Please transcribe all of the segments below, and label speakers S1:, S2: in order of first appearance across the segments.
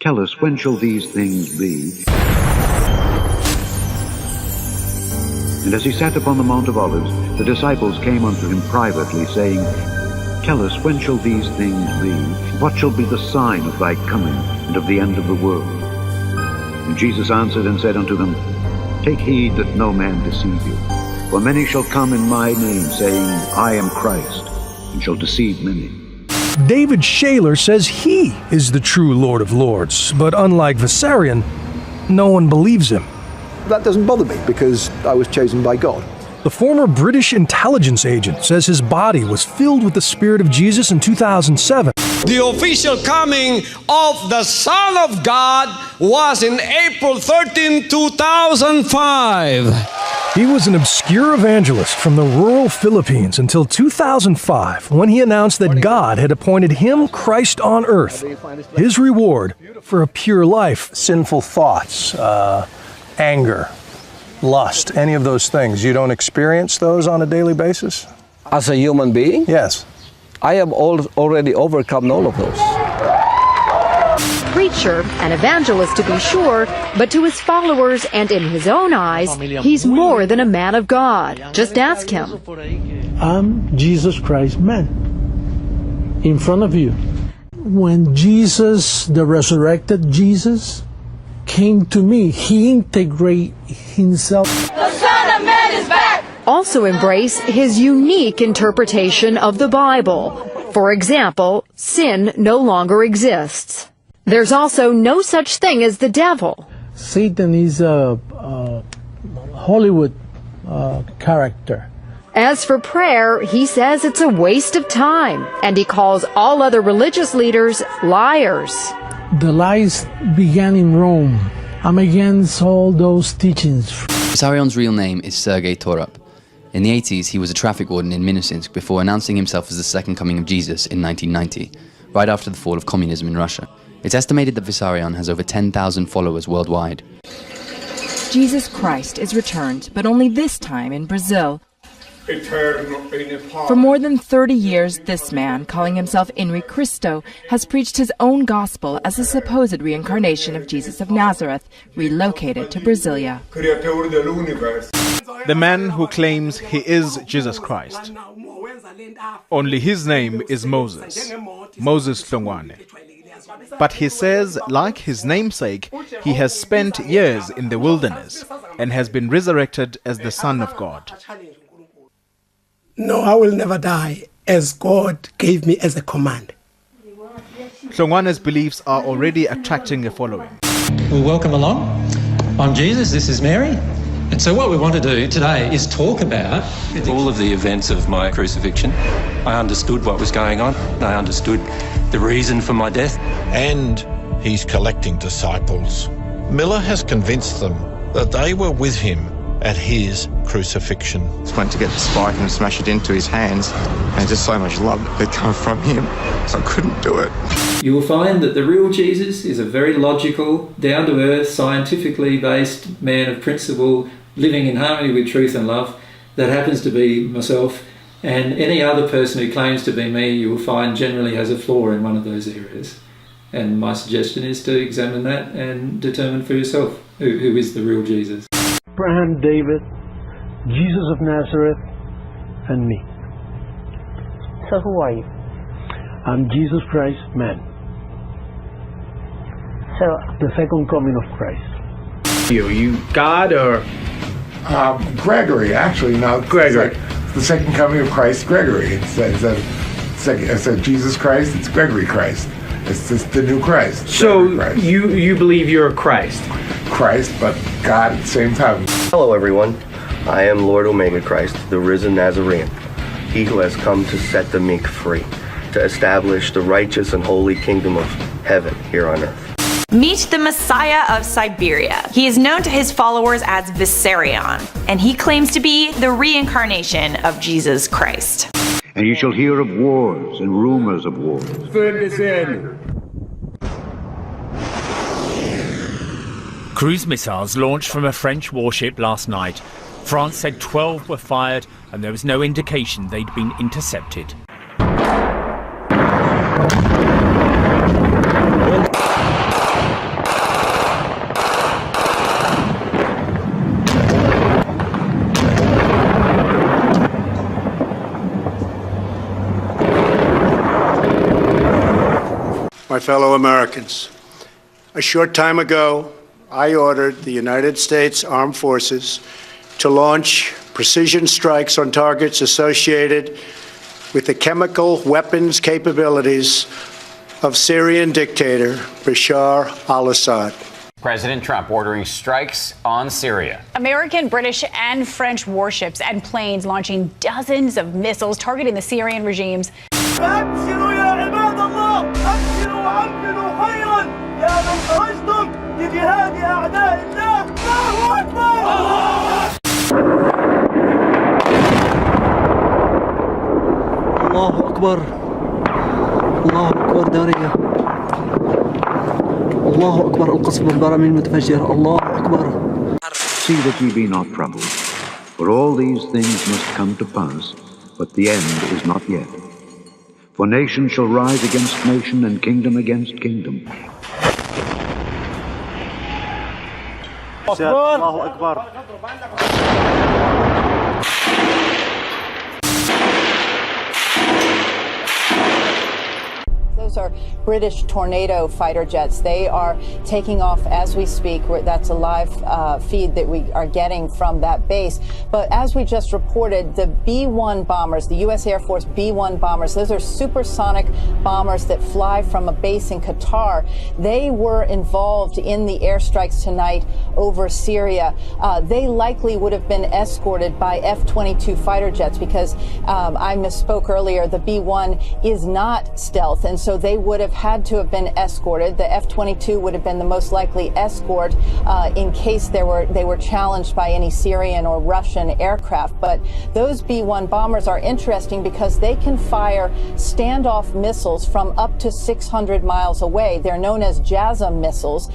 S1: Tell us, when shall these things be? And as he sat upon the Mount of Olives, the disciples came unto him privately, saying, Tell us, when shall these things be? What shall be the sign of thy coming and of the end of the world? And Jesus answered and said unto them, Take heed that no man deceive you. For many shall come in my name, saying, I am Christ, and shall deceive many.
S2: David Shaler says he is the true Lord of Lords, but unlike Vissarion, no one believes him.
S3: That doesn't bother me because I was chosen by God.
S2: The former British intelligence agent says his body was filled with the Spirit of Jesus in 2007.
S4: The official coming of the Son of God was in April 13, 2005.
S2: He was an obscure evangelist from the rural Philippines until 2005, when he announced that God had appointed him Christ on earth. His reward for a pure life. Sinful thoughts, anger, lust, any of those things. You don't experience those on a daily basis?
S5: As a human being?
S2: Yes.
S5: I have already overcome all of those.
S6: Preacher, an evangelist to be sure, but to his followers and in his own eyes, he's more than a man of God. Just ask him.
S7: I'm Jesus Christ, man, in front of you. When Jesus, the resurrected Jesus, came to me, he integrated himself.
S6: The Son of Man is back! Also embrace his unique interpretation of the Bible. For example, sin no longer exists. There's also no such thing as the devil.
S7: Satan is a Hollywood character.
S6: As for prayer, he says it's a waste of time, and he calls all other religious leaders liars.
S7: The lies began in Rome. I'm against all those teachings.
S8: Vissarion's real name is Sergei Torup. In the 80s, he was a traffic warden in Minusинsk before announcing himself as the second coming of Jesus in 1990, right after the fall of communism in Russia. It's estimated that Vissarion has over 10,000 followers worldwide.
S9: Jesus Christ is returned, but only this time in Brazil. For more than 30 years, this man, calling himself Henri Cristo, has preached his own gospel as a supposed reincarnation of Jesus of Nazareth, relocated to Brasilia.
S10: The man who claims he is Jesus Christ. Only his name is Moses Hlongwane. But he says, like his namesake, he has spent years in the wilderness and has been resurrected as the Son of God.
S11: No, I will never die, as God gave me as a command.
S10: Hlongwane's beliefs are already attracting a following.
S12: Well, welcome along. I'm Jesus, this is Mary. And so what we want to do today is talk about
S13: all of the events of my crucifixion. I understood what was going on. I understood the reason for my death.
S14: And he's collecting disciples. Miller has convinced them that they were with him at his crucifixion.
S15: I just went to get the spike and smash it into his hands, and just so much love that came from him, so I couldn't do it.
S16: You will find that the real Jesus is a very logical, down-to-earth, scientifically based man of principle, living in harmony with truth and love. That happens to be myself, and any other person who claims to be me, you will find generally has a flaw in one of those areas. And my suggestion is to examine that and determine for yourself who is the real Jesus.
S7: Abraham, David, Jesus of Nazareth, and me.
S17: So who are you?
S7: I'm Jesus Christ, man.
S17: So
S7: the second coming of Christ.
S18: Are you God or?
S19: Gregory, actually. No, Gregory. It's the second coming of Christ, Gregory. It said Jesus Christ, it's Gregory Christ. It's just the new Christ.
S18: So
S19: Christ.
S18: You believe you're a Christ?
S19: Christ, but God at the same time.
S20: Hello everyone, I am Lord Omega Christ, the risen Nazarene, he who has come to set the meek free, to establish the righteous and holy kingdom of heaven here on earth.
S6: Meet the Messiah of Siberia. He is known to his followers as Vissarion, and he claims to be the reincarnation of Jesus Christ.
S1: And you shall hear of wars and rumors of wars.
S3: Cruise missiles launched from a French warship last night. France said 12 were fired and there was no indication they'd been intercepted.
S21: fellow Americans. A short time ago, I ordered the United States Armed Forces to launch precision strikes on targets associated with the chemical weapons capabilities of Syrian dictator Bashar al-Assad.
S22: President Trump ordering strikes on Syria.
S23: American, British, and French warships and planes launching dozens of missiles targeting the Syrian regimes.
S24: الله أكبر الله أكبر دارية الله أكبر القصف البرمي المتفجر الله أكبر.
S1: See that ye be not troubled, for all these things must come to pass, but the end is not yet. For nation shall rise against nation, and kingdom against kingdom.
S24: الله أكبر.
S25: Those are British Tornado fighter jets. They are taking off as we speak. That's a live feed that we are getting from that base. But as we just reported, the B-1 bombers, the U.S. Air Force B-1 bombers, those are supersonic bombers that fly from a base in Qatar. They were involved in the airstrikes tonight over Syria. They likely would have been escorted by F-22 fighter jets because I misspoke earlier. The B-1 is not stealth, and so they would have had to have been escorted. The F-22 would have been the most likely escort in case they were challenged by any Syrian or Russian aircraft. But those B-1 bombers are interesting because they can fire standoff missiles from up to 600 miles away. They're known as JASSM missiles.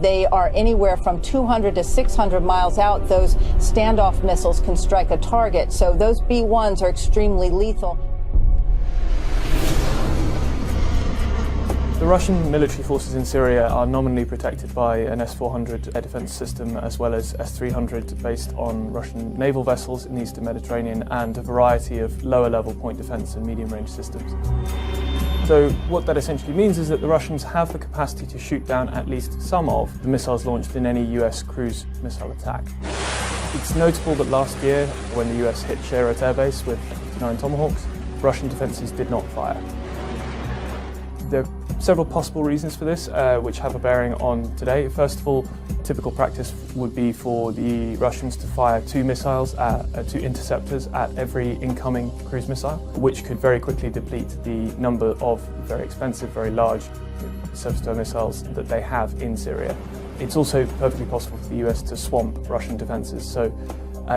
S25: They are anywhere from 200 to 600 miles out. Those standoff missiles can strike a target. So those B-1s are extremely lethal.
S2: The Russian military forces in Syria are nominally protected by an S-400 air defense system as well as S-300 based on Russian naval vessels in the Eastern Mediterranean and a variety of lower-level point defense and medium-range systems. So what that essentially means is that the Russians have the capacity to shoot down at least some of the missiles launched in any US cruise missile attack. It's notable that last year, when the US hit Sherot Air Base with 59 Tomahawks, Russian defenses did not fire. There are several possible reasons for this, which have a bearing on today. First of all, typical practice would be for the Russians to fire two interceptors at every incoming cruise missile, which could very quickly deplete the number of very expensive, very large surface-to-air missiles that they have in Syria. It's also perfectly possible for the US to swamp Russian defenses. So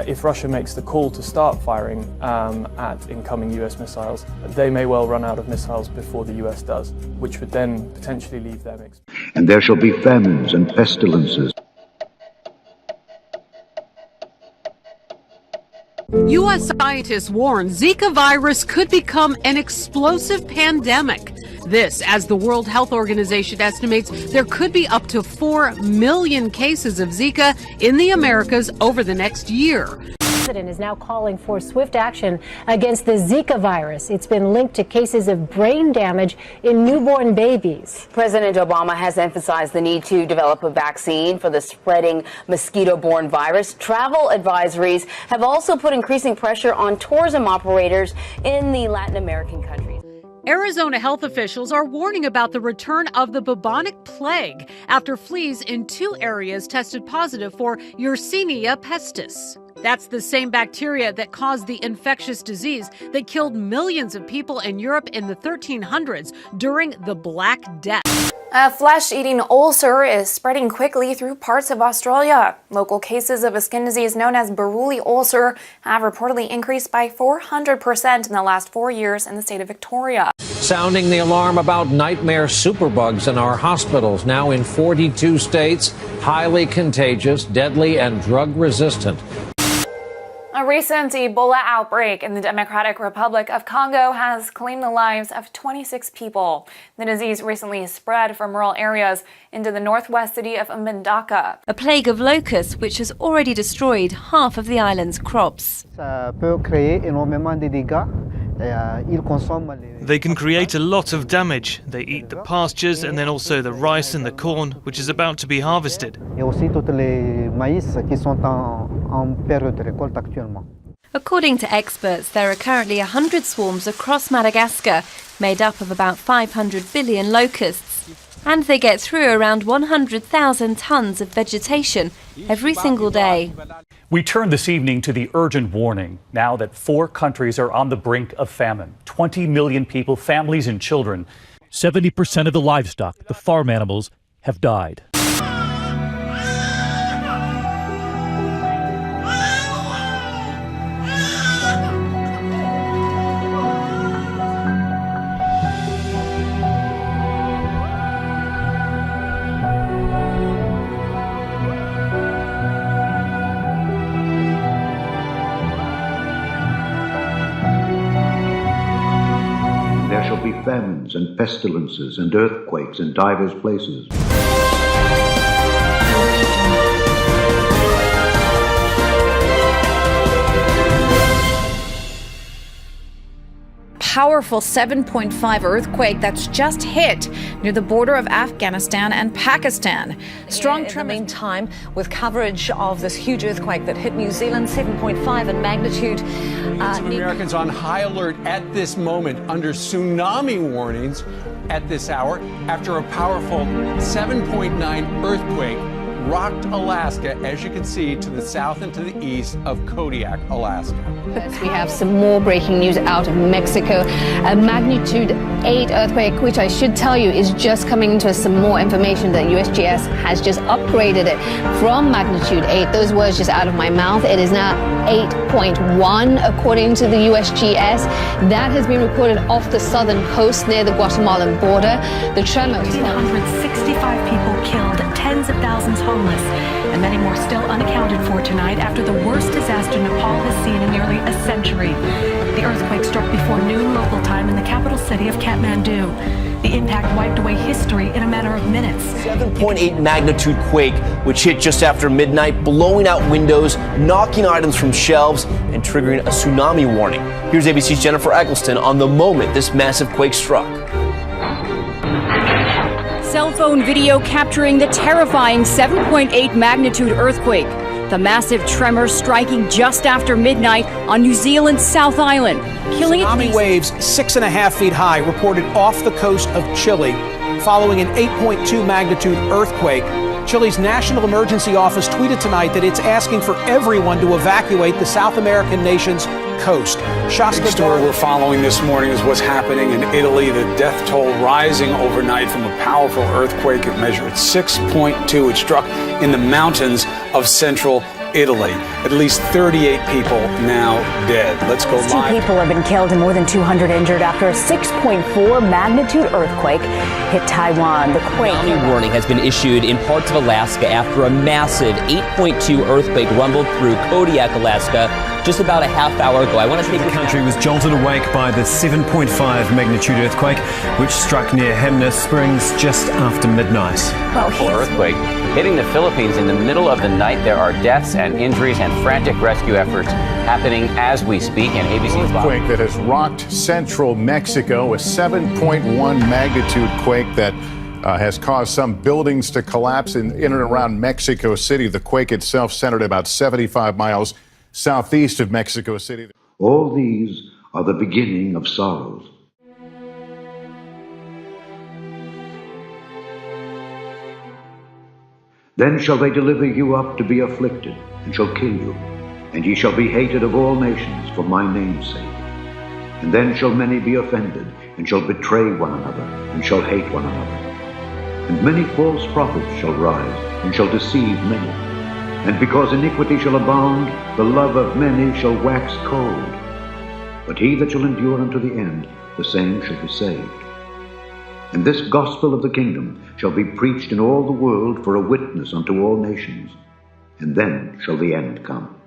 S2: if Russia makes the call to start firing at incoming US missiles, they may well run out of missiles before the US does, which would then potentially leave them exposed.
S1: And there shall be famines and pestilences.
S26: U.S. scientists warn Zika virus could become an explosive pandemic. This, as the World Health Organization estimates there could be up to 4 million cases of Zika in the Americas over the next year.
S27: The president is now calling for swift action against the Zika virus. It's been linked to cases of brain damage in newborn babies.
S28: President Obama has emphasized the need to develop a vaccine for the spreading mosquito-borne virus. Travel advisories have also put increasing pressure on tourism operators in the Latin American countries.
S26: Arizona health officials are warning about the return of the bubonic plague after fleas in 2 areas tested positive for Yersinia pestis. That's the same bacteria that caused the infectious disease that killed millions of people in Europe in the 1300s during the Black Death.
S29: A flesh-eating ulcer is spreading quickly through parts of Australia. Local cases of a skin disease known as Buruli ulcer have reportedly increased by 400% in the last 4 years in the state of Victoria.
S30: Sounding the alarm about nightmare superbugs in our hospitals, now in 42 states, highly contagious, deadly, and drug-resistant.
S29: A recent Ebola outbreak in the Democratic Republic of Congo has claimed the lives of 26 people. The disease recently spread from rural areas into the northwest city of Mbandaka.
S31: A plague of locusts which has already destroyed half of the island's crops.
S32: Ça peut créer énormément de dégâts
S4: They can create a lot of damage. They eat the pastures and then also the rice and the corn, which is about to be harvested.
S31: According to experts, there are currently 100 swarms across Madagascar, made up of about 500 billion locusts. And they get through around 100,000 tons of vegetation every single day.
S5: We turn this evening to the urgent warning now that 4 countries are on the brink of famine. 20 million people, families and children. 70% of the livestock, the farm animals, have died.
S1: There shall be famines and pestilences and earthquakes in divers places.
S8: Powerful 7.5 earthquake that's just hit near the border of Afghanistan and Pakistan.
S9: Strong tremors. In the meantime, with coverage of this huge earthquake that hit New Zealand, 7.5 in magnitude.
S10: Millions of Americans on high alert at this moment under tsunami warnings at this hour after a powerful 7.9 earthquake rocked Alaska, as you can see, to the south and to the east of Kodiak, Alaska.
S11: We have some more breaking news out of Mexico. A magnitude 8 earthquake, which I should tell you is just coming into us some more information that USGS has just upgraded it from magnitude 8. Those words just out of my mouth. It is now 8.1 according to the USGS. That has been reported off the southern coast near the Guatemalan border. The tremor.
S12: 1,565 people killed, tens of thousands homeless, and many more still unaccounted for tonight after the worst disaster Nepal has seen in nearly a century. The earthquake struck before noon local time in the capital city of Kathmandu. The impact wiped away history in a matter of minutes.
S13: 7.8 magnitude quake, which hit just after midnight, blowing out windows, knocking items from shelves, and triggering a tsunami warning. Here's ABC's Jennifer Eggleston on the moment this massive quake struck.
S8: Cell phone video capturing the terrifying 7.8 magnitude earthquake. The massive tremor striking just after midnight on New Zealand's South Island, killing
S14: tsunami waves 6.5 feet high reported off the coast of Chile following an 8.2 magnitude earthquake. Chile's National Emergency Office tweeted tonight that it's asking for everyone to evacuate the South American nation's coast.
S15: The story we're following this morning is what's happening in Italy. The death toll rising overnight from a powerful earthquake. It measured 6.2. It struck in the mountains of central Italy. At least 38 people now dead. Let's go live.
S8: 2 people have been killed and more than 200 injured after a 6.4 magnitude earthquake hit Taiwan. The quake.
S16: Tsunami warning has been issued in parts of Alaska after a massive 8.2 earthquake rumbled through Kodiak, Alaska, just about a half hour ago. I want to take
S32: the country was jolted awake by the 7.5 magnitude earthquake, which struck near Hamner Springs just after midnight.
S22: Powerful earthquake hitting the Philippines in the middle of the night. There are deaths and injuries and frantic rescue efforts happening as we speak. And ABC's
S33: earthquake that has rocked central Mexico, a 7.1 magnitude quake that has caused some buildings to collapse in and around Mexico City. The quake itself centered about 75 miles southeast of Mexico City.
S1: All these are the beginning of sorrows. Then shall they deliver you up to be afflicted, and shall kill you, and ye shall be hated of all nations for my name's sake. And then shall many be offended, and shall betray one another, and shall hate one another. And many false prophets shall rise, and shall deceive many. And because iniquity shall abound, the love of many shall wax cold. But he that shall endure unto the end, the same shall be saved. And this gospel of the kingdom shall be preached in all the world for a witness unto all nations, and then shall the end come.